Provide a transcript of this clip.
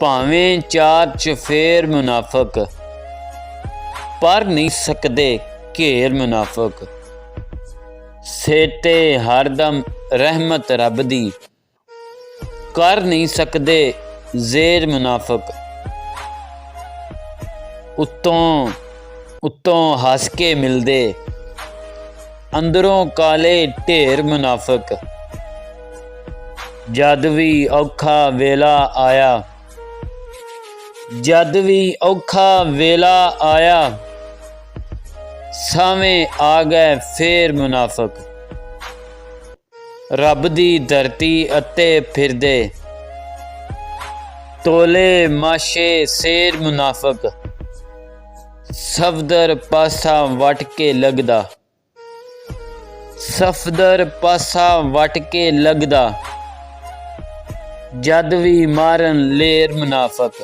ਭਾਵੇਂ ਚਾਰ ਚਫੇਰ ਮੁਨਾਫਕ, ਪਰ ਨਹੀਂ ਸਕਦੇ ਘੇਰ ਮੁਨਾਫਕ। ਸੇਤੇ ਹਰਦਮ ਰਹਿਮਤ ਰੱਬ ਦੀ, ਕਰ ਨਹੀਂ ਸਕਦੇ ਜ਼ੇਰ ਮੁਨਾਫਕ। ਉੱਤੋਂ ਉੱਤੋਂ ਹੱਸ ਕੇ ਮਿਲਦੇ, ਅੰਦਰੋਂ ਕਾਲੇ ਢੇਰ ਮੁਨਾਫਕ। ਜਦ ਵੀ ਔਖਾ ਵੇਲਾ ਆਇਆ, ਜਦ ਵੀ ਔਖਾ ਵੇਲਾ ਆਇਆ, ਸਾਵੇਂ ਆ ਗਏ ਫੇਰ ਮੁਨਾਫਕ। ਰੱਬ ਦੀ ਧਰਤੀ ਅਤੇ ਫਿਰਦੇ, ਤੋਲੇ ਮਾਸ਼ੇ ਸੇਰ ਮੁਨਾਫਕ। ਸਫਦਰ ਪਾਸਾ ਵੱਟ ਕੇ ਲੱਗਦਾ, ਸਫਦਰ ਪਾਸਾ ਵੱਟ ਕੇ ਲੱਗਦਾ, ਜਦ ਵੀ ਮਾਰਨ ਲੇਰ ਮੁਨਾਫਕ।